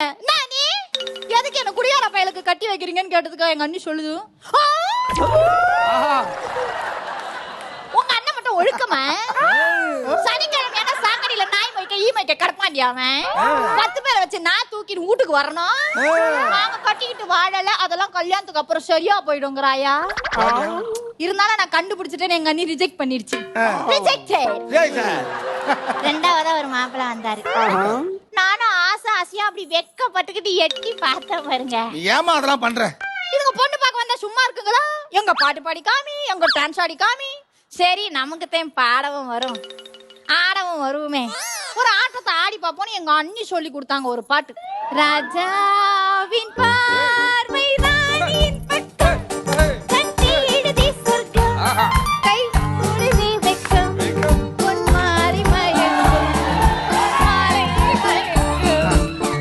நானே எதுக்கு என்ன குடியார பயலுக்கு கட்டி வைக்கிறீங்கன்னு கேட்டதுக்கு எங்க அண்ணி சொல்லுது, உங்க அண்ணன் மட்டும் ஒழுக்கமா சனிக்கிழமை சாக்கடையில நாய் மைக்க ஈ மைக்க கடப்பாண்டியா அவன் 10 பேரை வச்சு நான் தூக்கிட்டு வீட்டுக்கு வரணும். நாங்க கட்டிக்கிட்டு வாழல, அதெல்லாம் கல்யாணத்துக்கு அப்புறம் சரியா போயிடுங்கிறாயா. இருந்தாலும் நான் கண்டுபிடிச்சிட்டேன்னு எங்க அண்ணி ரிஜெக்ட் பண்ணிருச்சு. ரெண்டாவதா ஒரு மாப்பிள்ள வந்தாரு. நானும் ஆசையா அப்படி வெட்கப்பட்டுக்கிட்டு எட்டி பார்த்தேன் பாருங்க. ஏமா அதெல்லாம் பண்ற? இதுங்க பொண்ணு பார்க்க வந்தா சும்மா இருக்குங்களா? எங்க பாட்டு பாடி காமி, எங்க டான்ஸ் ஆடி காமி. சரி நமக்கு தான் பாடவும் வரும் ஆடவும் வருவோமே, ஒரு ஆட்டத்தை ஆடி பார்ப்போம்னு எங்க அண்ணி சொல்லி கொடுத்தாங்க ஒரு பாட்டு. ராஜாவின் பார்வை